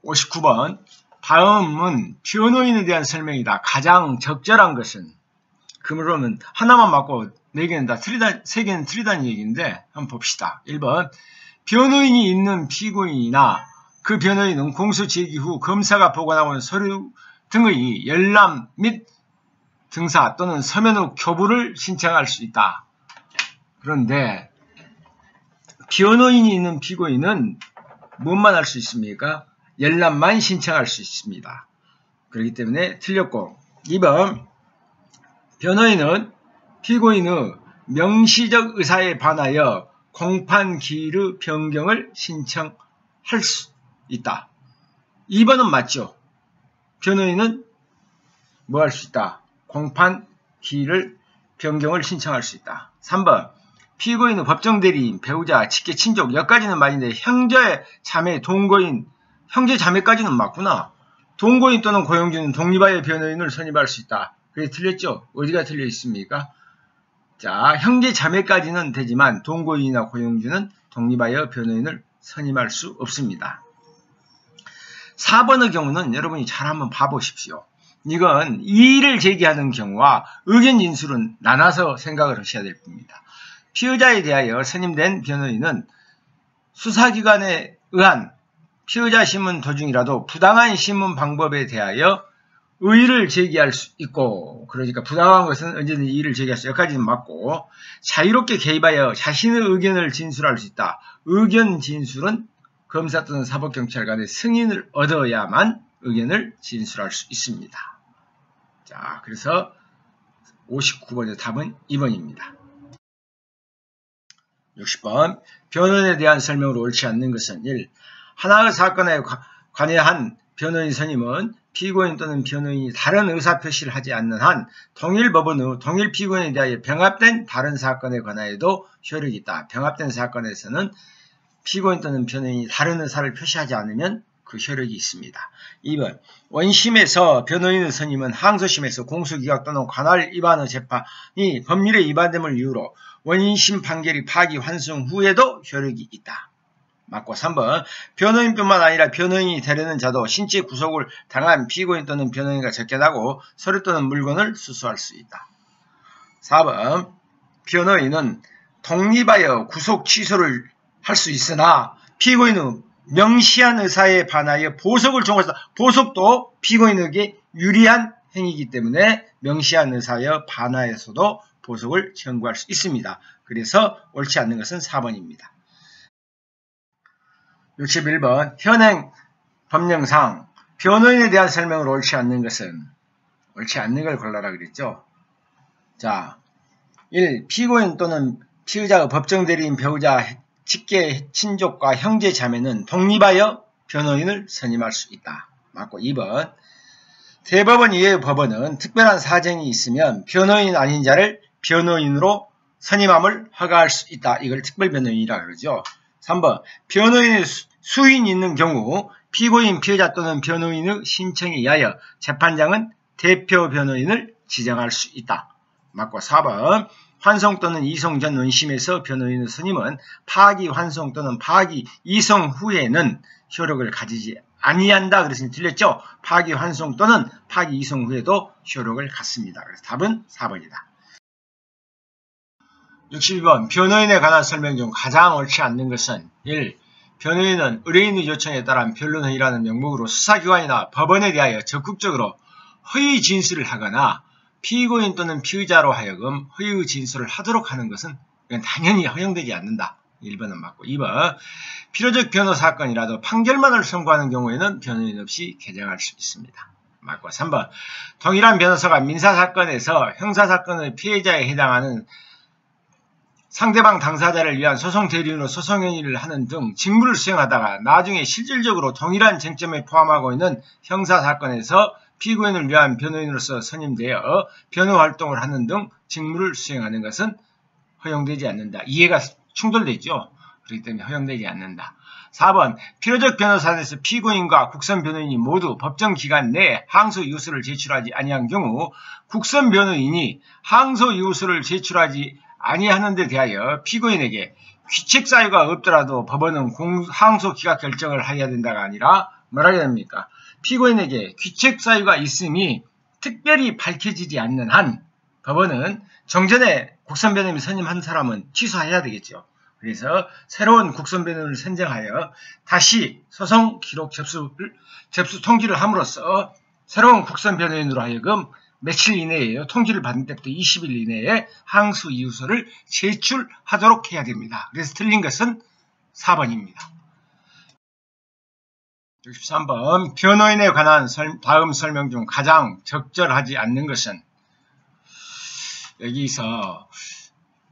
59번. 다음은 변호인에 대한 설명이다. 가장 적절한 것은, 그러면 하나만 맞고 4개는 다 틀리다, 3개는 틀리다는 얘기인데 한번 봅시다. 1번. 변호인이 있는 피고인이나 그 변호인은 공소 제기 후 검사가 보관하고 있는 서류 등의 열람 및 등사 또는 서면 후 교부를 신청할 수 있다. 그런데 변호인이 있는 피고인은 무엇만 할 수 있습니까? 열람만 신청할 수 있습니다. 그렇기 때문에 틀렸고, 2번. 변호인은 피고인의 명시적 의사에 반하여 공판 기일의 변경을 신청할 수 있다. 2번은 맞죠? 변호인은 뭐 할 수 있다? 공판 기일을 변경을 신청할 수 있다. 3번. 피고인의 법정 대리인, 배우자, 직계, 친족, 여기까지는 맞는데 형제, 자매, 동거인, 형제, 자매까지는 맞구나. 동거인 또는 고용주는 독립하여 변호인을 선임할 수 있다. 그게 틀렸죠? 어디가 틀려 있습니까? 자, 형제, 자매까지는 되지만 동거인이나 고용주는 독립하여 변호인을 선임할 수 없습니다. 4번의 경우는 여러분이 잘 한번 봐보십시오. 이건 이의를 제기하는 경우와 의견 진술은 나눠서 생각을 하셔야 될 겁니다. 피의자에 대하여 선임된 변호인은 수사기관에 의한 피의자 신문 도중이라도 부당한 신문 방법에 대하여 의의를 제기할 수 있고, 그러니까 부당한 것은 언제든지 이의를 제기할 수 있다. 여기까지는 맞고, 자유롭게 개입하여 자신의 의견을 진술할 수 있다. 의견 진술은 검사 또는 사법경찰관의 승인을 얻어야만 의견을 진술할 수 있습니다. 자, 그래서 59번의 답은 2번입니다. 60번. 변호인에 대한 설명으로 옳지 않는 것은 1. 하나의 사건에 관여한 변호인 선임은 피고인 또는 변호인이 다른 의사표시를 하지 않는 한 동일 법원의 동일 피고인에 대하여 병합된 다른 사건에 관하여도 효력이 있다. 병합된 사건에서는 피고인 또는 변호인이 다른 의사를 표시하지 않으면 그 효력이 있습니다. 2번. 원심에서 변호인의 선임은 항소심에서 공소기각 또는 관할 위반의 재판이 법률에 위반됨을 이유로 원심 판결이 파기 환송 후에도 효력이 있다. 맞고 3번. 변호인뿐만 아니라 변호인이 되려는 자도 신체 구속을 당한 피고인 또는 변호인과 접견하고 서류 또는 물건을 수수할 수 있다. 4번. 변호인은 독립하여 구속 취소를 할 수 있으나 피고인은 명시한 의사에 반하여 보석을 청구해서 보석도 피고인에게 유리한 행위이기 때문에 명시한 의사에 반하여서도 보석을 청구할 수 있습니다. 그래서 옳지 않는 것은 4번입니다. 61번. 현행 법령상 변호인에 대한 설명으로 옳지 않는 것은, 옳지 않는 걸 골라라 그랬죠. 자, 1. 피고인 또는 피의자의 법정 대리인, 배우자, 직계, 친족과 형제, 자매는 독립하여 변호인을 선임할 수 있다. 맞고 2번. 대법원 이외의 법원은 특별한 사정이 있으면 변호인 아닌 자를 변호인으로 선임함을 허가할 수 있다. 이걸 특별변호인이라 그러죠. 3번. 변호인의 수인이 있는 경우 피고인, 피의자 또는 변호인의 신청에 의하여 재판장은 대표 변호인을 지정할 수 있다. 맞고 4번. 환송 또는 이송 전 원심에서 변호인의 선임은 파기 환송 또는 파기 이송 후에는 효력을 가지지 아니한다. 그래서 틀렸죠. 파기 환송 또는 파기 이송 후에도 효력을 갖습니다. 그래서 답은 4번이다. 62번. 변호인에 관한 설명 중 가장 옳지 않는 것은 1. 변호인은 의뢰인의 요청에 따른 변론회의라는 명목으로 수사기관이나 법원에 대하여 적극적으로 허위 진술을 하거나 피고인 또는 피의자로 하여금 허위 진술을 하도록 하는 것은 당연히 허용되지 않는다. 1번은 맞고 2번. 필요적 변호 사건이라도 판결만을 선고하는 경우에는 변호인 없이 개정할 수 있습니다. 맞고 3번. 동일한 변호사가 민사사건에서 형사사건의 피해자에 해당하는 상대방 당사자를 위한 소송 대리인으로 소송 행위를 하는 등 직무를 수행하다가 나중에 실질적으로 동일한 쟁점에 포함하고 있는 형사사건에서 피고인을 위한 변호인으로서 선임되어 변호활동을 하는 등 직무를 수행하는 것은 허용되지 않는다. 이해가 충돌되죠. 그렇기 때문에 허용되지 않는다. 4번. 필요적 변호사에서 피고인과 국선 변호인이 모두 법정 기간 내에 항소 이유서를 제출하지 아니한 경우 국선 변호인이 항소 이유서를 제출하지 아니하는 데 대하여 피고인에게 귀책 사유가 없더라도 법원은 항소 기각 결정을 해야 된다가 아니라 뭐라고 해야 됩니까? 피고인에게 귀책 사유가 있음이 특별히 밝혀지지 않는 한 법원은 정전에 국선변호인을 선임한 사람은 취소해야 되겠죠. 그래서 새로운 국선변호인을 선정하여 다시 소송 기록 접수 통지를 함으로써 새로운 국선변호인으로 하여금 며칠 이내에요. 통지를 받은 때부터 20일 이내에 항소 이유서를 제출하도록 해야 됩니다. 그래서 틀린 것은 4번입니다. 63번 변호인에 관한 다음 설명 중 가장 적절하지 않는 것은 여기서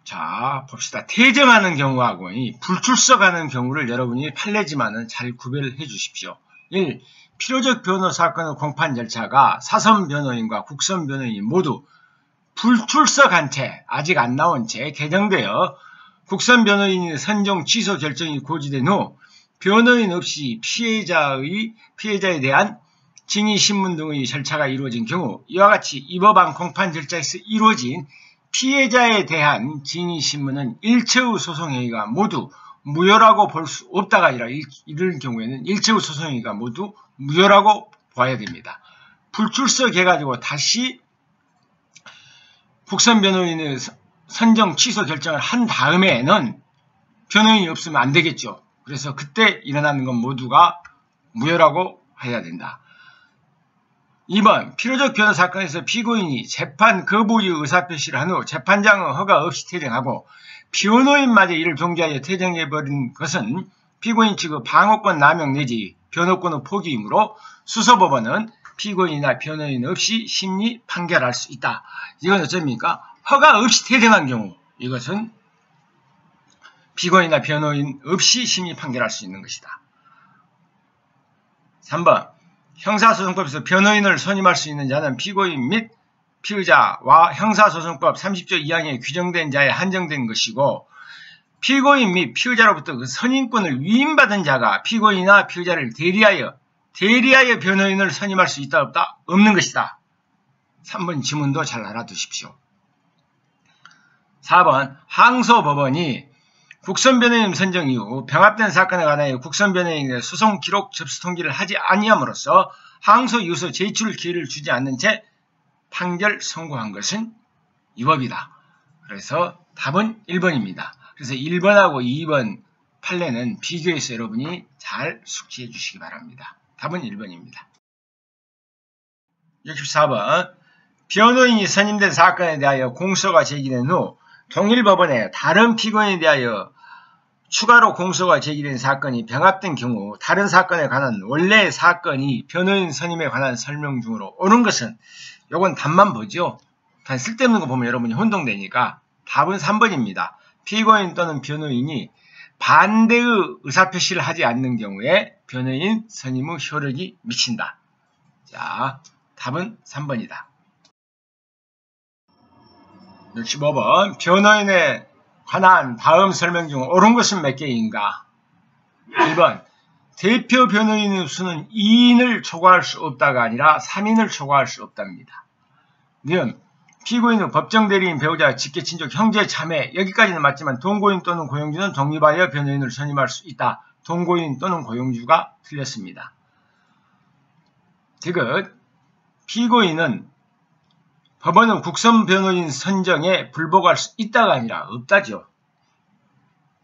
자 봅시다. 퇴정하는 경우하고 불출석하는 경우를 여러분이 판례지만은 잘 구별해 주십시오. 1. 필요적 변호 사건의 공판 절차가 사선 변호인과 국선 변호인이 모두 불출석한 채 아직 안 나온 채 개정되어 국선 변호인의 선정 취소 결정이 고지된 후 변호인 없이 피해자에 대한 증의 신문 등의 절차가 이루어진 경우 이와 같이 이 법안 공판 절차에서 이루어진 피해자에 대한 증의 신문은 일체의 소송행위가 모두 무효라고 볼 수 없다가 아니라 이럴 경우에는 일체의 소송행위가 모두 무효라고 봐야 됩니다. 불출석해가지고 다시 국선 변호인의 선정 취소 결정을 한 다음에는 변호인이 없으면 안 되겠죠. 그래서 그때 일어나는 건 모두가 무효라고 해야 된다. 2번 필요적 변호 사건에서 피고인이 재판 거부의 의사표시를 한 후 재판장의 허가 없이 퇴정하고 변호인마저 이를 동조하여 퇴정해버린 것은 피고인 측의 방어권 남용 내지 변호권의 포기이므로 수서법원은 피고인이나 변호인 없이 심리 판결할 수 있다. 이건 어쩝니까? 허가 없이 퇴정한 경우 이것은 피고인이나 변호인 없이 심리 판결할 수 있는 것이다. 3번 형사소송법에서 변호인을 선임할 수 있는 자는 피고인 및 피의자와 형사소송법 30조 2항에 규정된 자에 한정된 것이고 피고인 및 피의자로부터 그 선임권을 위임받은 자가 피고인이나 피의자를 대리하여 변호인을 선임할 수 있다 없다? 없는 것이다. 3번 지문도 잘 알아두십시오. 4번 항소법원이 국선변호인 선정 이후 병합된 사건에 관하여 국선변호인의 소송 기록 접수 통지를 하지 아니함으로써 항소 이유서 제출 기회를 주지 않는 채 판결 선고한 것은 이 법이다. 그래서 답은 1번입니다. 그래서 1번하고 2번 판례는 비교해서 여러분이 잘 숙지해 주시기 바랍니다. 답은 1번입니다. 64번 변호인이 선임된 사건에 대하여 공소가 제기된 후 동일법원에 다른 피고인에 대하여 추가로 공소가 제기된 사건이 병합된 경우 다른 사건에 관한 원래의 사건이 변호인 선임에 관한 설명 중으로 옳은 것은 요건 답만 보죠. 단 쓸데없는 거 보면 여러분이 혼동되니까 답은 3번입니다. 피고인 또는 변호인이 반대의 의사표시를 하지 않는 경우에 변호인 선임의 효력이 미친다. 자, 답은 3번이다. 65번 변호인에 관한 다음 설명 중 옳은 것은 몇 개인가? 1번 대표 변호인의 수는 2인을 초과할 수 없다가 아니라 3인을 초과할 수 없답니다. 니은 피고인의 법정 대리인, 배우자, 직계, 친족, 형제, 자매 여기까지는 맞지만 동거인 또는 고용주는 독립하여 변호인을 선임할 수 있다. 동거인 또는 고용주가 틀렸습니다. 디귿 피고인은 법원은 국선 변호인 선정에 불복할 수 있다가 아니라 없다죠.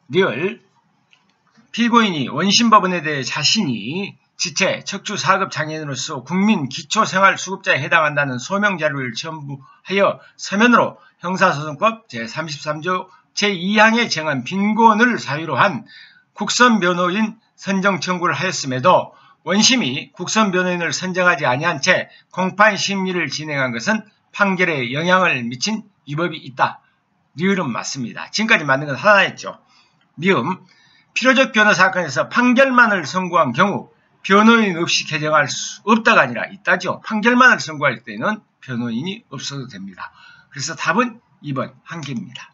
리을 피고인이 원심법원에 대해 자신이 지체, 척추 4급 장애인으로서 국민 기초생활수급자에 해당한다는 소명자료를 첨부하여 서면으로 형사소송법 제33조 제2항에 정한 빈곤을 사유로 한 국선 변호인 선정 청구를 하였음에도 원심이 국선 변호인을 선정하지 아니한 채 공판 심리를 진행한 것은 판결에 영향을 미친 위법이 있다. 리을은 맞습니다. 지금까지 맞는 건 하나였죠. 미음 필요적 변호 사건에서 판결만을 선고한 경우 변호인 없이 개정할 수 없다가 아니라 있다죠. 판결만을 선고할 때는 변호인이 없어도 됩니다. 그래서 답은 2번 한 개입니다.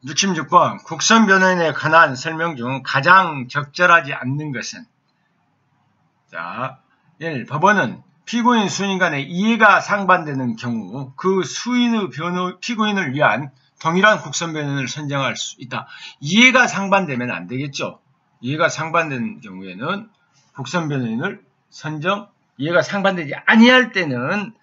66번 국선 변호인에 관한 설명 중 가장 적절하지 않는 것은 자, 1. 법원은 피고인 수인 간의 이해가 상반되는 경우 그 수인의 피고인을 위한 동일한 국선 변호인을 선정할 수 있다. 이해가 상반되면 안 되겠죠. 이해가 상반되는 경우에는 국선 변호인을 선정, 이해가 상반되지 아니할 때는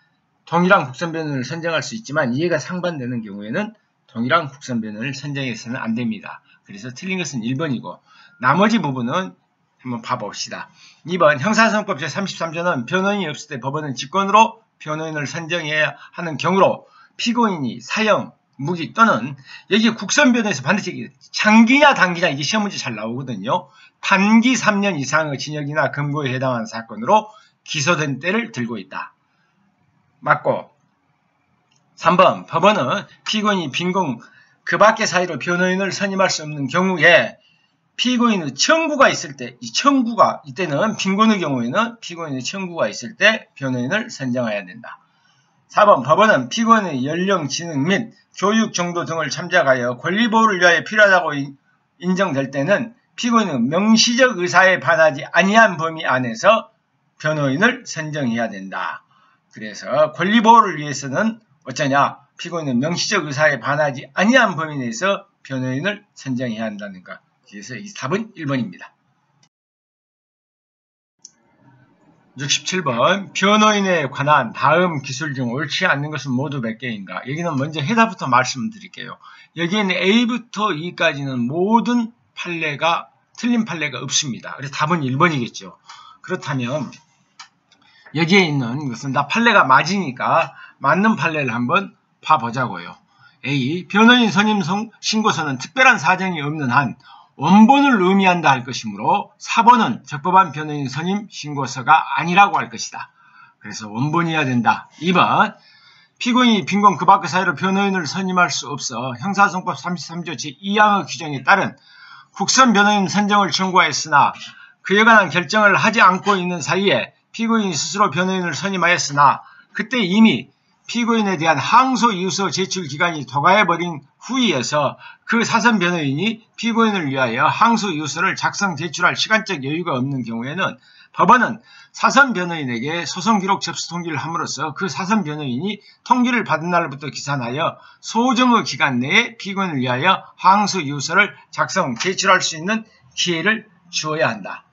동일한 국선 변호인을 선정할 수 있지만 이해가 상반되는 경우에는 동일한 국선 변호인을 선정해서는 안 됩니다. 그래서 틀린 것은 1번이고 나머지 부분은 한번 봐봅시다. 2번 형사소송법 제33조는 변호인이 없을 때 법원은 직권으로 변호인을 선정해야 하는 경우로 피고인이 사형, 무기 또는 여기 국선 변호에서 반드시 장기냐 단기냐 이게 시험 문제 잘 나오거든요. 단기 3년 이상의 징역이나 금고에 해당하는 사건으로 기소된 때를 들고 있다. 맞고 3번 법원은 피고인이 빈공 그 밖의 사유로 변호인을 선임할 수 없는 경우에 피고인의 청구가 있을 때, 이 청구가 이때는 빈곤의 경우에는 피고인의 청구가 있을 때 변호인을 선정해야 된다. 4번 법원은 피고인의 연령, 지능 및 교육 정도 등을 참작하여 권리보호를 위하여 필요하다고 인정될 때는 피고인은 명시적 의사에 반하지 아니한 범위 안에서 변호인을 선정해야 된다. 그래서 권리보호를 위해서는 어쩌냐? 피고인은 명시적 의사에 반하지 아니한 범위 내에서 변호인을 선정해야 한다는 것. 그래서 이 답은 1번입니다. 67번 변호인에 관한 다음 기술 중 옳지 않는 것은 모두 몇 개인가? 여기는 먼저 해답부터 말씀드릴게요. 여기에는 A부터 E까지는 모든 판례가 틀린 판례가 없습니다. 그래서 답은 1번이겠죠. 그렇다면 여기에 있는 것은 다 판례가 맞으니까 맞는 판례를 한번 봐보자고요. A. 변호인 선임 신고서는 특별한 사정이 없는 한 원본을 의미한다 할 것이므로 4번은 적법한 변호인 선임 신고서가 아니라고 할 것이다. 그래서 원본이어야 된다. 2번 피고인이 빈곤 그 밖의 사유로 변호인을 선임할 수 없어 형사소송법 33조 제2항의 규정에 따른 국선 변호인 선정을 청구하였으나 그에 관한 결정을 하지 않고 있는 사이에 피고인이 스스로 변호인을 선임하였으나 그때 이미 피고인에 대한 항소 이유서 제출 기간이 도가해버린 후이어서 그 사선 변호인이 피고인을 위하여 항소 이유서를 작성 제출할 시간적 여유가 없는 경우에는 법원은 사선 변호인에게 소송 기록 접수 통지를 함으로써 그 사선 변호인이 통지를 받은 날부터 기산하여 소정의 기간 내에 피고인을 위하여 항소 이유서를 작성 제출할 수 있는 기회를 주어야 한다.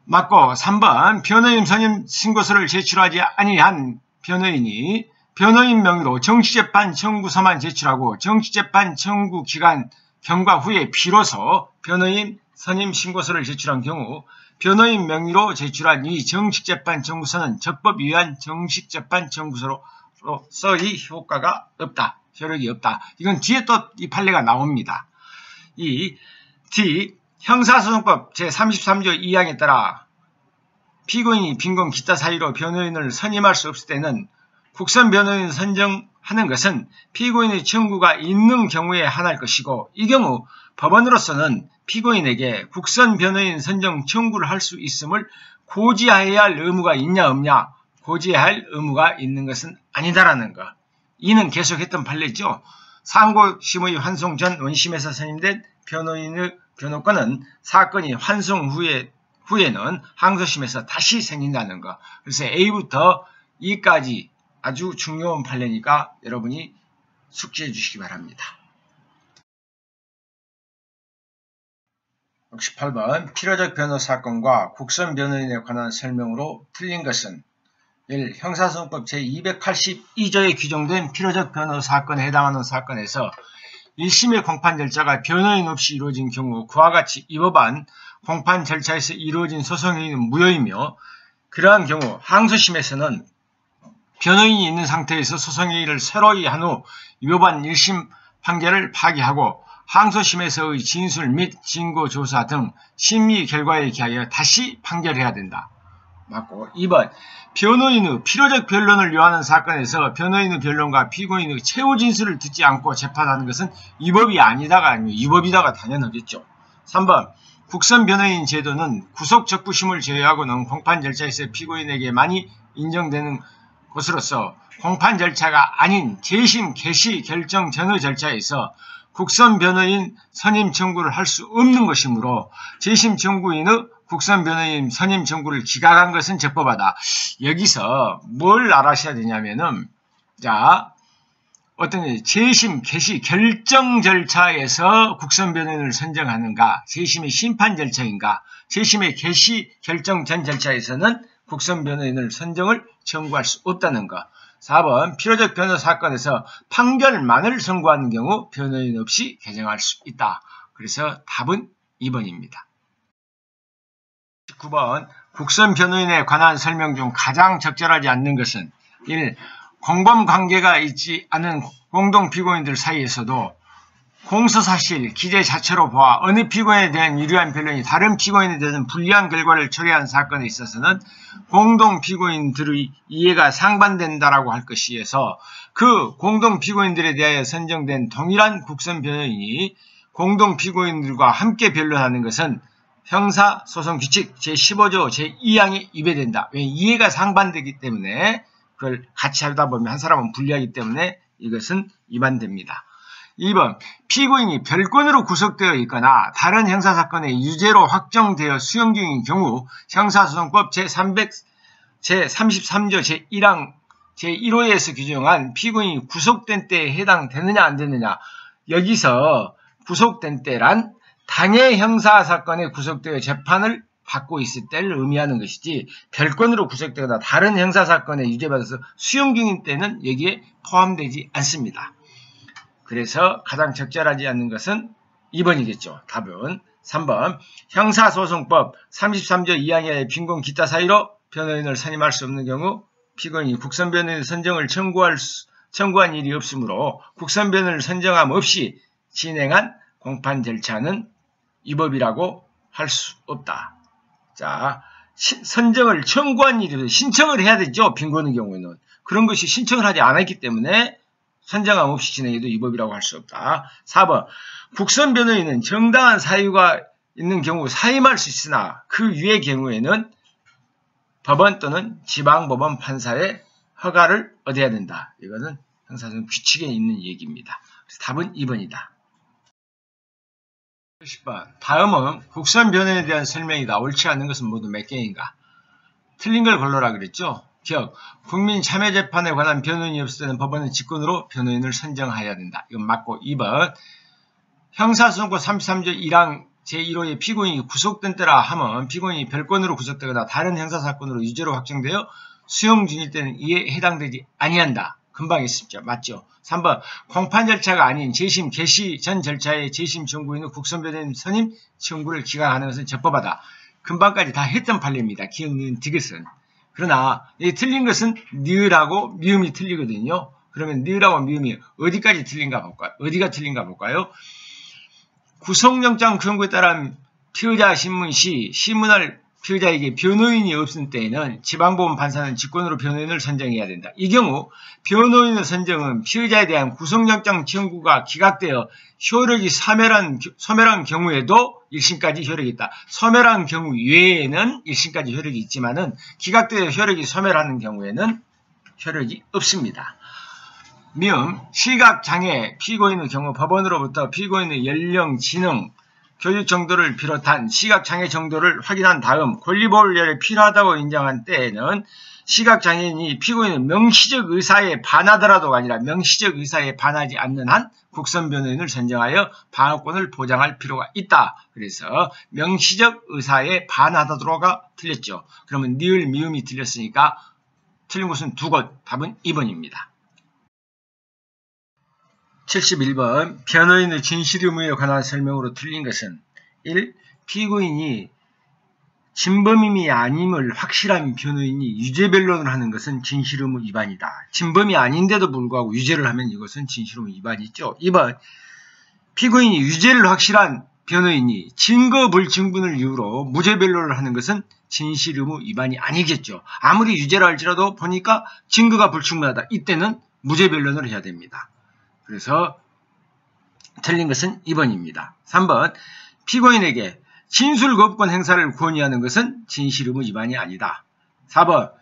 맞고 3번 변호인 선임 신고서를 제출하지 아니한 변호인이 변호인 명의로 정식재판 청구서만 제출하고 정식재판 청구 기간 경과 후에 비로소 변호인 선임 신고서를 제출한 경우 변호인 명의로 제출한 이 정식재판 청구서는 적법 위한 정식재판 청구서로서의 효과가 없다. 효력이 없다. 이건 뒤에 또 이 판례가 나옵니다. 이 D 형사소송법 제33조 2항에 따라 피고인이 빈곤 기타 사유로 변호인을 선임할 수 없을 때는 국선 변호인 선정하는 것은 피고인의 청구가 있는 경우에 한할 것이고 이 경우 법원으로서는 피고인에게 국선 변호인 선정 청구를 할 수 있음을 고지해야 할 의무가 있냐 없냐 고지해야 할 의무가 있는 것은 아니다라는 것. 이는 계속했던 판례죠. 상고심의 환송 전 원심에서 선임된 변호인의 변호권은 사건이 환송 후에는 항소심에서 다시 생긴다는 것. 그래서 A부터 E까지 아주 중요한 판례니까 여러분이 숙지해 주시기 바랍니다. 68번 필요적 변호 사건과 국선 변호인에 관한 설명으로 틀린 것은 1. 형사소송법 제282조에 규정된 필요적 변호 사건에 해당하는 사건에서 1심의 공판 절차가 변호인 없이 이루어진 경우 그와 같이 이 법안 공판 절차에서 이루어진 소송행위는 무효이며 그러한 경우 항소심에서는 변호인이 있는 상태에서 소송행위를 새로이 한 후 이 법안 1심 판결을 파기하고 항소심에서의 진술 및 증거조사 등 심의 결과에 기하여 다시 판결해야 된다. 맞고 2번 변호인의 필요적 변론을 요하는 사건에서 변호인의 변론과 피고인의 최후 진술을 듣지 않고 재판하는 것은 위법이 아니다가 아니고 위법이다가 당연하겠죠. 3번 국선 변호인 제도는 구속 적부심을 제외하고는 공판 절차에서 피고인에게만이 인정되는 것으로서 공판 절차가 아닌 재심 개시 결정 전의 절차에서 국선 변호인 선임 청구를 할 수 없는 것이므로 재심 청구인의 국선 변호인 선임 청구를 기각한 것은 적법하다. 여기서 뭘 알아셔야 되냐면은 자 어떤 게 재심, 개시, 결정 절차에서 국선 변호인을 선정하는가, 재심의 심판 절차인가, 재심의 개시, 결정 전 절차에서는 국선 변호인을 선정을 청구할 수 없다는 것. 4번 필요적 변호 사건에서 판결만을 선고하는 경우 변호인 없이 개정할 수 있다. 그래서 답은 2번입니다. 9번 국선 변호인에 관한 설명 중 가장 적절하지 않는 것은 1. 공범관계가 있지 않은 공동 피고인들 사이에서도 공소사실, 기재 자체로 보아 어느 피고인에 대한 유리한 변론이 다른 피고인에 대한 불리한 결과를 초래한 사건에 있어서는 공동 피고인들의 이해가 상반된다라고 할 것이어서 그 공동 피고인들에 대하여 선정된 동일한 국선 변호인이 공동 피고인들과 함께 변론하는 것은 형사소송규칙 제15조 제2항에 위배된다. 왜? 이해가 상반되기 때문에 그걸 같이 하다 보면 한 사람은 불리하기 때문에 이것은 위반됩니다. 2번 피고인이 별건으로 구속되어 있거나 다른 형사사건의 유죄로 확정되어 수용 중인 경우 형사소송법 제33조 제1항 제1호에서 규정한 피고인이 구속된 때에 해당되느냐 안 되느냐, 여기서 구속된 때란 당해 형사사건에 구속되어 재판을 받고 있을 때를 의미하는 것이지 별건으로 구속되거나 다른 형사사건에 유죄받아서 수용 중인 때는 여기에 포함되지 않습니다. 그래서 가장 적절하지 않는 것은 2번이겠죠. 답은 3번 형사소송법 33조 2항의 빈곤 기타 사유로 변호인을 선임할 수 없는 경우 피고인이 국선 변호인 선정을 청구한 일이 없으므로 국선 변호인을 선정함 없이 진행한 공판 절차는 위법이라고 할 수 없다. 자, 선정을 청구한 일이 신청을 해야 되죠. 빈곤의 경우에는. 그런 것이 신청을 하지 않았기 때문에 선정함 없이 진행해도 위법이라고 할 수 없다. 4번 국선 변호인은 정당한 사유가 있는 경우 사임할 수 있으나 그 위의 경우에는 법원 또는 지방법원 판사의 허가를 얻어야 된다. 이거는 형사소송 규칙에 있는 얘기입니다. 그래서 답은 2번이다. 10번 다음은 국선 변호인에 대한 설명이다. 옳지 않은 것은 모두 몇 개인가? 틀린 걸 골라라 그랬죠. 기억, 국민 참여재판에 관한 변호인이 없을 때는 법원은 직권으로 변호인을 선정해야 된다. 이건 맞고 2번 형사소송법 33조 1항 제1호의 피고인이 구속된 때라 하면 피고인이 별건으로 구속되거나 다른 형사사건으로 유죄로 확정되어 수용 중일 때는 이에 해당되지 아니한다. 금방 했었죠. 맞죠? 3번 공판 절차가 아닌 재심, 개시 전 절차의 재심 청구인은 국선 변호인 선임 청구를 기각하는 것은 적법하다. 금방까지 다 했던 판례입니다. 기억는 디귿은. 그러나 이 틀린 것은 니을하고 미음이 틀리거든요. 그러면 니을하고 미음이 어디까지 틀린가 볼까요? 어디가 틀린가 볼까요? 구속영장 청구에 따른 피의자 신문 시 신문할 피의자에게 변호인이 없을 때에는 지방법원 판사는 직권으로 변호인을 선정해야 된다. 이 경우 변호인의 선정은 피의자에 대한 구속영장 청구가 기각되어 효력이 소멸한 경우에도 1심까지 효력이 있다. 소멸한 경우 외에는 1심까지 효력이 있지만은 기각되어 효력이 소멸하는 경우에는 효력이 없습니다. 미음, 시각장애 피고인의 경우 법원으로부터 피고인의 연령, 지능, 교육 정도를 비롯한 시각장애 정도를 확인한 다음 권리보호를 필요하다고 인정한 때에는 시각장애인이 피고인의 명시적 의사에 반하더라도가 아니라 명시적 의사에 반하지 않는 한 국선 변호인을 선정하여 방어권을 보장할 필요가 있다. 그래서 명시적 의사에 반하더라도가 틀렸죠. 그러면 니을, 미음이 틀렸으니까 틀린 곳은 두 곳. 답은 2번입니다. 71번 변호인의 진실 의무에 관한 설명으로 틀린 것은 1. 피고인이 진범임이 아님을 확실한 변호인이 유죄 변론을 하는 것은 진실 의무 위반이다. 진범이 아닌데도 불구하고 유죄를 하면 이것은 진실 의무 위반이죠. 2번 피고인이 유죄를 확실한 변호인이 증거 불충분을 이유로 무죄 변론을 하는 것은 진실 의무 위반이 아니겠죠. 아무리 유죄라 할지라도 보니까 증거가 불충분하다. 이때는 무죄 변론을 해야 됩니다. 그래서 틀린 것은 2번입니다. 3번 피고인에게 진술거부권 행사를 권유하는 것은 진실 의무 위반이 아니다. 4번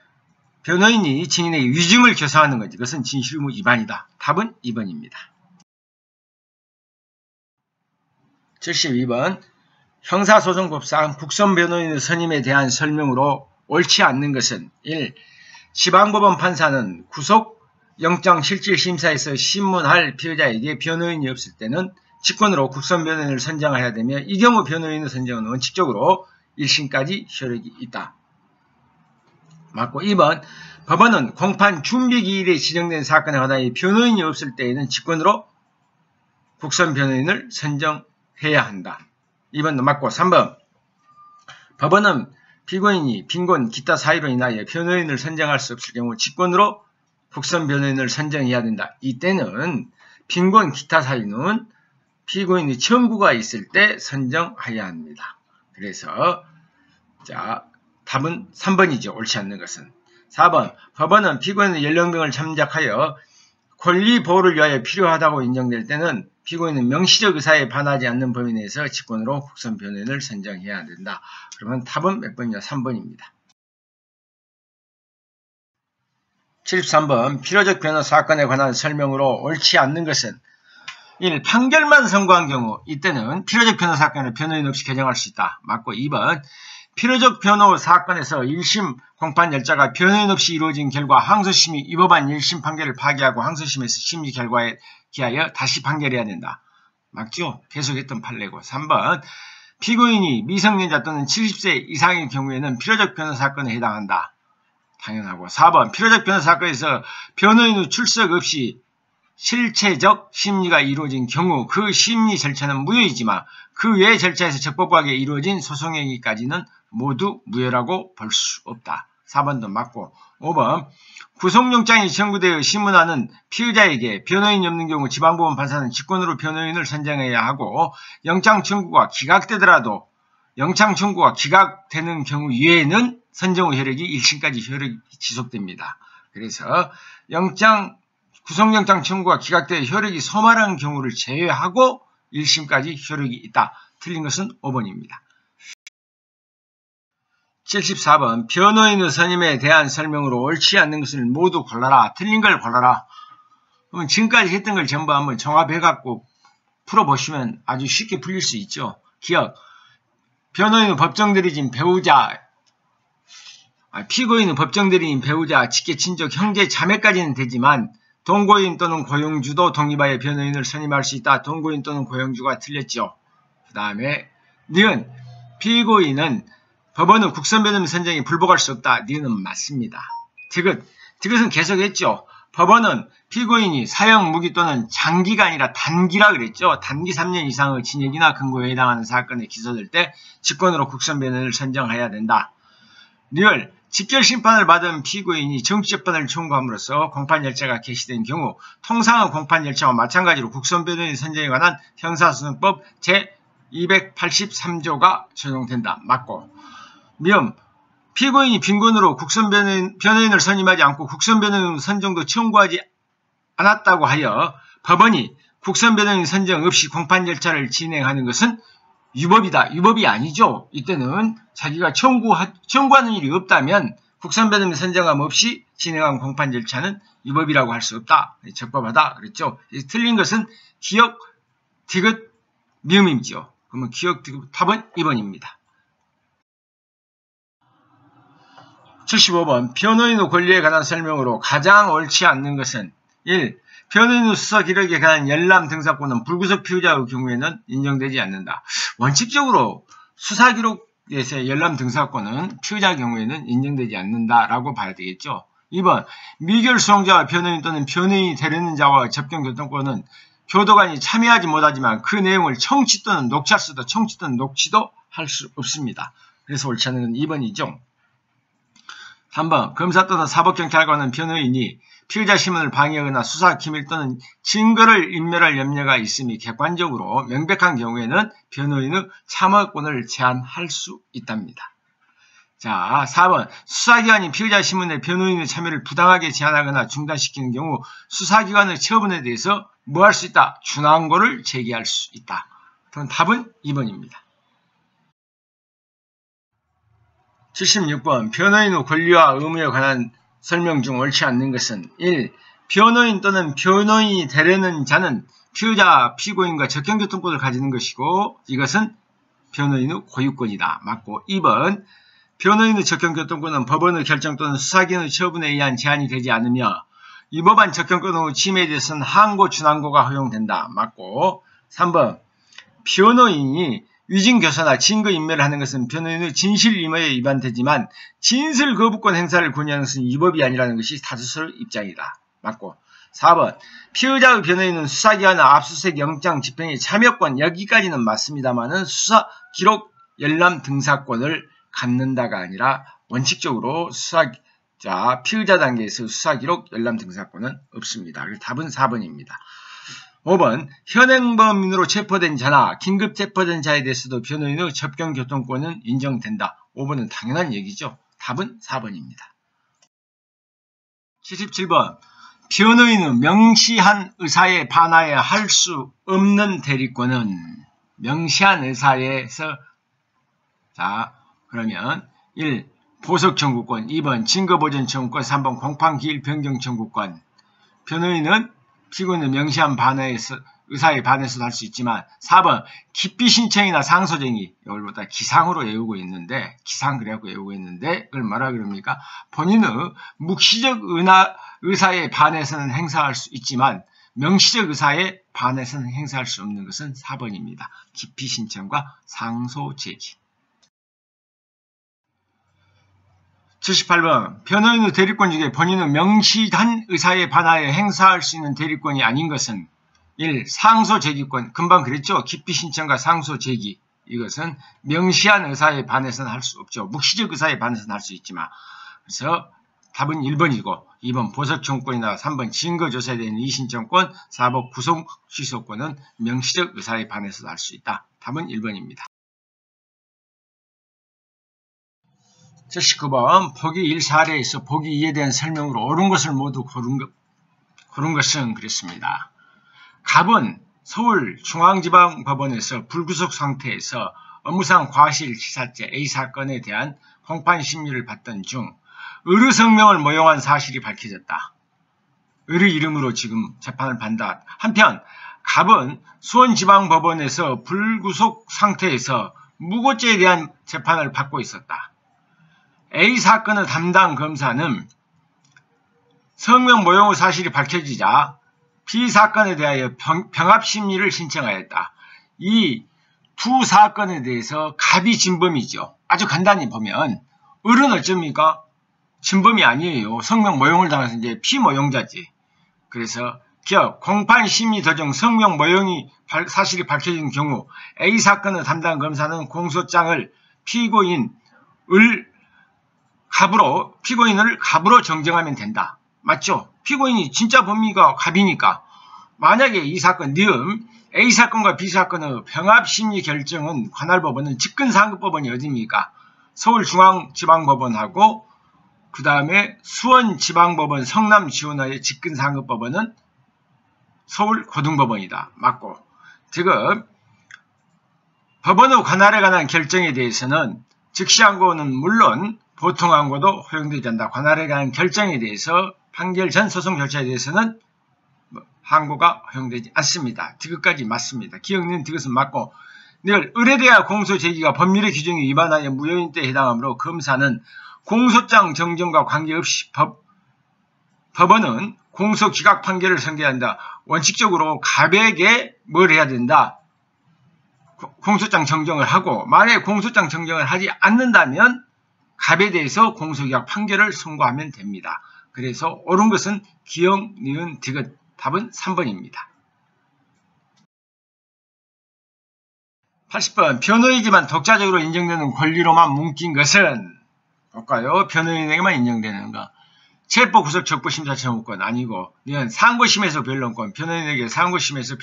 변호인이 증인에게 위증을 교사하는 것, 이것은 진실 의무 위반이다. 답은 2번입니다. 72번 형사소송법상 국선 변호인의 선임에 대한 설명으로 옳지 않는 것은 1. 지방법원 판사는 구속 영장실질심사에서 신문할 피의자에게 변호인이 없을 때는 직권으로 국선 변호인을 선정해야 되며 이 경우 변호인의 선정은 원칙적으로 1심까지 효력이 있다. 맞고 2번 법원은 공판 준비기일에 지정된 사건에 관하여 변호인이 없을 때에는 직권으로 국선 변호인을 선정해야 한다. 2번도 맞고 3번 법원은 피고인이 빈곤 기타 사유로 인하여 변호인을 선정할 수 없을 경우 직권으로 국선 변호인을 선정해야 된다. 이때는 빈곤 기타 사유는 피고인의 청구가 있을 때 선정해야 합니다. 그래서 자 답은 3번이죠. 옳지 않는 것은. 4번 법원은 피고인의 연령 등을 참작하여 권리 보호를 위하여 필요하다고 인정될 때는 피고인은 명시적 의사에 반하지 않는 범위 내에서 직권으로 국선 변호인을 선정해야 된다. 그러면 답은 몇 번이냐? 3번입니다. 73번 필요적 변호 사건에 관한 설명으로 옳지 않는 것은 1. 판결만 선고한 경우 이때는 필요적 변호 사건을 변호인 없이 개정할 수 있다. 맞고 2번 필요적 변호 사건에서 1심 공판 열자가 변호인 없이 이루어진 결과 항소심이 위법한 1심 판결을 파기하고 항소심에서 심리 결과에 기하여 다시 판결해야 된다. 맞죠? 계속했던 판례고. 3번 피고인이 미성년자 또는 70세 이상의 경우에는 필요적 변호 사건에 해당한다. 당연하고. 4번 필요적 변호 사건에서 변호인의 출석 없이 실체적 심리가 이루어진 경우 그 심리 절차는 무효이지만 그 외의 절차에서 적법하게 이루어진 소송행위까지는 모두 무효라고 볼 수 없다. 4번도 맞고 5번 구속영장이 청구되어 신문하는 피의자에게 변호인이 없는 경우 지방법원 판사는 직권으로 변호인을 선정해야 하고 영장 청구가 기각되더라도 영장 청구가 기각되는 경우 이외에는 선정후 효력이 1심까지 효력이 지속됩니다. 그래서 구속영장 청구가 기각되어 효력이 소멸한 경우를 제외하고 1심까지 효력이 있다. 틀린 것은 5번입니다. 74번 변호인의 선임에 대한 설명으로 옳지 않는 것을 모두 골라라. 틀린 걸 골라라. 그러면 지금까지 했던 걸 전부 한번 종합해갖고 풀어보시면 아주 쉽게 풀릴 수 있죠. 기억. 변호인은 법정대리인 배우자, 피고인은 법정대리인 배우자, 직계 친족, 형제, 자매까지는 되지만 동거인 또는 고용주도 독립하여 변호인을 선임할 수 있다. 동거인 또는 고용주가 틀렸죠. 그 다음에 니은 피고인은 법원은 국선 변호인 선정이 불복할 수 없다. 니은은 맞습니다. 디귿은 계속했죠. 법원은 피고인이 사형 무기 또는 장기가 아니라 단기라 그랬죠. 단기 3년 이상의 징역이나 금고에 해당하는 사건에 기소될 때 직권으로 국선 변호인을 선정해야 된다. 리얼 직결심판을 받은 피고인이 정치재판을 청구함으로써 공판 열차가 개시된 경우 통상의 공판 열차와 마찬가지로 국선 변호인 선정에 관한 형사소송법 제283조가 적용된다. 맞고 미음 피고인이 빈곤으로 국선 변호인을 선임하지 않고 국선 변호인 선정도 청구하지 않았다고 하여 법원이 국선 변호인 선정 없이 공판 절차를 진행하는 것은 유법이다. 유법이 아니죠. 이때는 자기가 청구하는 일이 없다면 국선 변호인 선정함 없이 진행한 공판 절차는 유법이라고 할 수 없다. 적법하다. 그랬죠. 틀린 것은 기억, 디귿, 미음이죠. 그러면 기억, 디귿, 답은 2번입니다. 75번 변호인의 권리에 관한 설명으로 가장 옳지 않는 것은 1. 변호인의 수사 기록에 관한 열람 등사권은 불구속 피의자의 경우에는 인정되지 않는다. 원칙적으로 수사 기록에서의 열람 등사권은 피의자 경우에는 인정되지 않는다라고 봐야 되겠죠. 2번 미결 수용자와 변호인 또는 변호인이 되려는 자와 접견 교통권은 교도관이 참여하지 못하지만 그 내용을 청취 또는 녹취할 수도 청취 또는 녹취도 할 수 없습니다. 그래서 옳지 않은 건 2번이죠. 3번 검사 또는 사법경찰관은 변호인이 피의자 신문을 방해하거나 수사 기밀 또는 증거를 인멸할 염려가 있음이 객관적으로 명백한 경우에는 변호인의 참여권을 제한할 수 있답니다. 자, 4번 수사기관이 피의자 신문에 변호인의 참여를 부당하게 제한하거나 중단시키는 경우 수사기관의 처분에 대해서 뭐 할 수 있다? 준항고를 제기할 수 있다. 그럼 답은 2번입니다. 76번 변호인의 권리와 의무에 관한 설명 중 옳지 않는 것은 1. 변호인 또는 변호인이 되려는 자는 피의자, 피고인과 적경교통권을 가지는 것이고 이것은 변호인의 고유권이다. 맞고 2번 변호인의 적경교통권은 법원의 결정 또는 수사기관의 처분에 의한 제한이 되지 않으며 이 법안 적용권의 침해에 대해서는 항고, 준항고가 허용된다. 맞고. 3번 변호인이 위증교사나 증거인멸을 하는 것은 변호인의 진실임의에 위반되지만 진술거부권 행사를 권유하는 것은 이 법이 아니라는 것이 타주설 입장이다. 맞고. 4번 피의자의 변호인은 수사기관이나 압수수색 영장 집행의 참여권 여기까지는 맞습니다만은 수사 기록 열람 등사권을 갖는다가 아니라 원칙적으로 피의자 단계에서 수사 기록 열람 등사권은 없습니다. 그래서 답은 4번입니다. 5번 현행범인으로 체포된 자나 긴급 체포된 자에 대해서도 변호인의 접견교통권은 인정된다. 5번은 당연한 얘기죠. 답은 4번입니다. 77번 변호인은 명시한 의사에 반하여 할 수 없는 대리권은 명시한 의사에서 그러면 1. 보석 청구권, 2번 증거보전 청구권, 3번 공판기일 변경 청구권. 변호인은 피고인의 명시한 의사에 반해서도 할 수 있지만 4번 기피 신청이나 상소쟁의 이걸 다 기상으로 외우고 있는데 그걸 뭐라 그럽니까? 본인의 묵시적 의사에 반해서는 행사할 수 있지만 명시적 의사에 반해서는 행사할 수 없는 것은 4번입니다. 기피 신청과 상소 제기. 78번 변호인의 대리권 중에 본인의 명시한 의사에 반하여 행사할 수 있는 대리권이 아닌 것은 1. 상소 제기권. 금방 그랬죠. 기피 신청과 상소 제기. 이것은 명시한 의사에 반해서는 할 수 없죠. 묵시적 의사에 반해서는 할 수 있지만. 그래서 답은 1번이고 2번 보석 청구권이나 3번 증거조사에 대한 이의신청권, 4번 구속 취소권은 명시적 의사에 반해서도 할 수 있다. 답은 1번입니다. 79번 보기 1 사례에서 보기 2에 대한 설명으로 옳은 것을 모두 고른 것은 그랬습니다. 갑은 서울중앙지방법원에서 불구속 상태에서 업무상 과실치사죄 A 사건에 대한 공판심리를 받던 중 의뢰 성명을 모용한 사실이 밝혀졌다. 의뢰 이름으로 지금 재판을 받는다. 한편 갑은 수원지방법원에서 불구속 상태에서 무고죄에 대한 재판을 받고 있었다. A 사건의 담당 검사는 성명 모용의 사실이 밝혀지자 B 사건에 대하여 병합심리를 신청하였다. 이 두 사건에 대해서 갑이 진범이죠. 아주 간단히 보면 을은 어쩝니까? 진범이 아니에요. 성명 모용을 당해서 이제 피모용자지. 그래서 기업 공판심리 도중 성명 모용이 사실이 밝혀진 경우 A 사건의 담당 검사는 공소장을 피고인을 갑으로 정정하면 된다. 맞죠? 피고인이 진짜 범위가 갑이니까. 만약에 이 사건, A 사건과 B 사건의 병합심리 결정은 관할법원은 직근상급법원이 어디입니까? 서울중앙지방법원하고 그 다음에 수원지방법원 성남지원하의 직근상급법원은 서울고등법원이다. 맞고. 지금 법원의 관할에 관한 결정에 대해서는 즉시항고는 물론 보통항고도 허용되지 않는다. 관할에 관한 결정에 대해서 판결 전 소송 절차에 대해서는 항고가 허용되지 않습니다. 디귿까지 맞습니다. 기억는 디귿은 맞고 늘 의뢰대하 공소 제기가 법률의 규정에 위반하여 무효인 때에 해당하므로 검사는 공소장 정정과 관계없이 법원은 공소 기각 판결을 선고한다. 원칙적으로 갑에게 뭘 해야 된다? 공소장 정정을 하고 만약에 공소장 정정을 하지 않는다면 갑에 대해서 공소기각 판결을 선고하면 됩니다. 그래서 옳은 것은 기억, 니은, 디귿. 답은 3번입니다. 80번 변호인에게만 독자적으로 인정되는 권리로만 묶인 것은 볼까요? 변호인에게만 인정되는 거. 체포, 구속, 척부, 심사, 청구권 아니고 니은 상고심에서 변론권. 변호인에게 상고심에서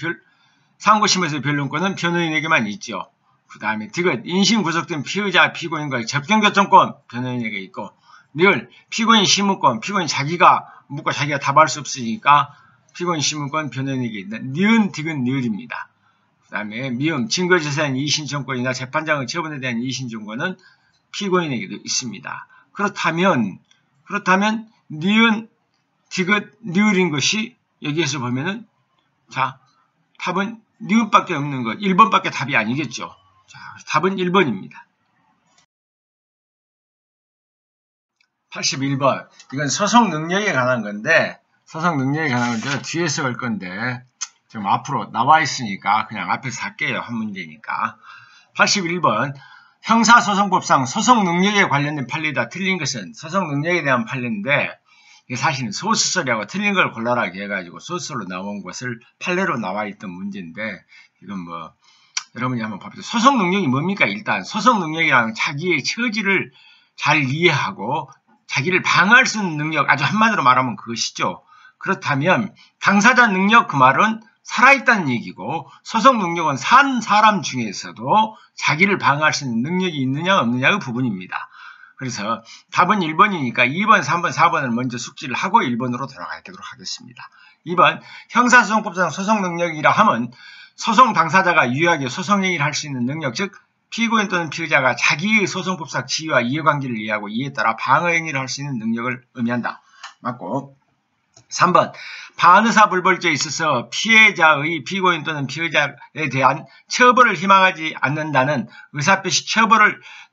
변론권은 변호인에게만 있죠. 그 다음에 디귿 인신 구속된 피의자, 피고인과의 접견교통권 변호인에게 있고 니을 피고인 신문권. 피고인 자기가 묻고 자기가 답할 수 없으니까 피고인 신문권 변호인에게 있다. 니은, 디귿, 니을입니다. 그 다음에 미음 증거조사에 대한 이의신청권이나 재판장의 처분에 대한 이의신청권은 피고인에게도 있습니다. 그렇다면 니은, 디귿, 니을인 것이 여기에서 보면은 답은 니은밖에 없는 것 1번밖에 답이 아니겠죠. 자, 답은 1번입니다. 81번 이건 소송 능력에 관한 건데 소송 능력에 관한 건데 뒤에서 할 건데 지금 앞으로 나와 있으니까 그냥 앞에서 할게요. 한 문제니까. 81번 형사소송법상 소송 능력에 관련된 판례다. 틀린 것은 소송 능력에 대한 판례인데 이게 사실은 소수설이하고 틀린 걸 골라라 해가지고 소수설로 나온 것을 판례로 나와 있던 문제인데 이건 뭐 여러분이 한번 봅시다. 소송 능력이 뭡니까? 일단 소송 능력이란 자기의 처지를 잘 이해하고 자기를 방어할 수 있는 능력, 아주 한마디로 말하면 그것이죠. 그렇다면 당사자 능력 그 말은 살아있다는 얘기고 소송 능력은 산 사람 중에서도 자기를 방어할 수 있는 능력이 있느냐 없느냐의 부분입니다. 그래서 답은 1번이니까 2번, 3번, 4번을 먼저 숙지를 하고 1번으로 돌아가도록 하겠습니다. 2번 형사소송법상 소송 능력이라 하면 소송 당사자가 유효하게 소송행위를 할 수 있는 능력, 즉 피고인 또는 피의자가 자기의 소송법상 지위와 이해관계를 이해하고 이에 따라 방어행위를 할 수 있는 능력을 의미한다. 맞고 3번 반의사불벌죄에 있어서 피해자의 피고인 또는 피의자에 대한 처벌을 희망하지 않는다는 의사표시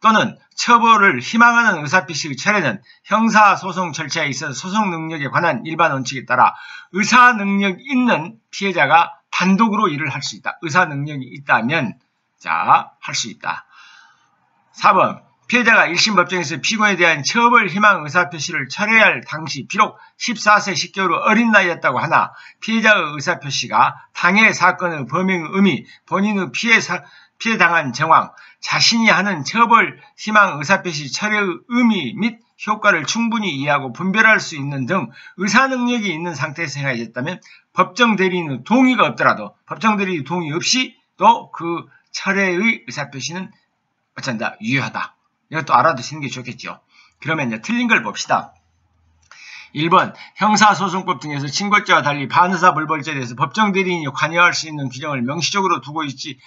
또는 처벌을 희망하는 의사표시의 철회는 형사소송 절차에 있어서 소송 능력에 관한 일반 원칙에 따라 의사능력이 있는 피해자가 단독으로 일을 할 수 있다. 의사능력이 있다면 할 수 있다. 4번 피해자가 1심 법정에서 피고인에 대한 처벌 희망 의사표시를 철회할 당시 비록 14세 10개월 어린 나이였다고 하나 피해자의 의사표시가 당해 사건의 범행 의미, 본인의 피해당한 정황, 자신이 하는 처벌 희망 의사표시 철회의 의미 및 효과를 충분히 이해하고 분별할 수 있는 등 의사능력이 있는 상태에서 행하였다면 법정 대리인의 동의가 없더라도 법정 대리인의 동의 없이 또 그 철회의 의사표시는 어쩐다 유효하다. 이것도 알아두시는 게 좋겠죠. 그러면 이제 틀린 걸 봅시다. 1번 형사소송법 등에서 친고죄와 달리 반의사불벌죄에 대해서 법정 대리인이 관여할 수 있는 규정을 명시적으로 두고 있지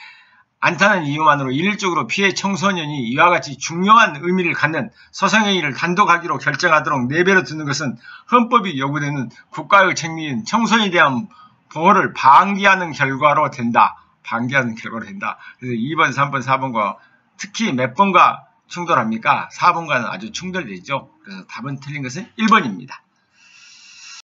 않다는 이유만으로 일률적으로 피해 청소년이 이와 같이 중요한 의미를 갖는 소송행위를 단독하기로 결정하도록 내버려 두는 것은 헌법이 요구되는 국가의 책무인 청소년에 대한 보호를 방기하는 결과로 된다. 그래서 2번, 3번, 4번과 특히 몇 번과 충돌합니까? 4번과는 아주 충돌되죠. 그래서 답은 틀린 것은 1번입니다.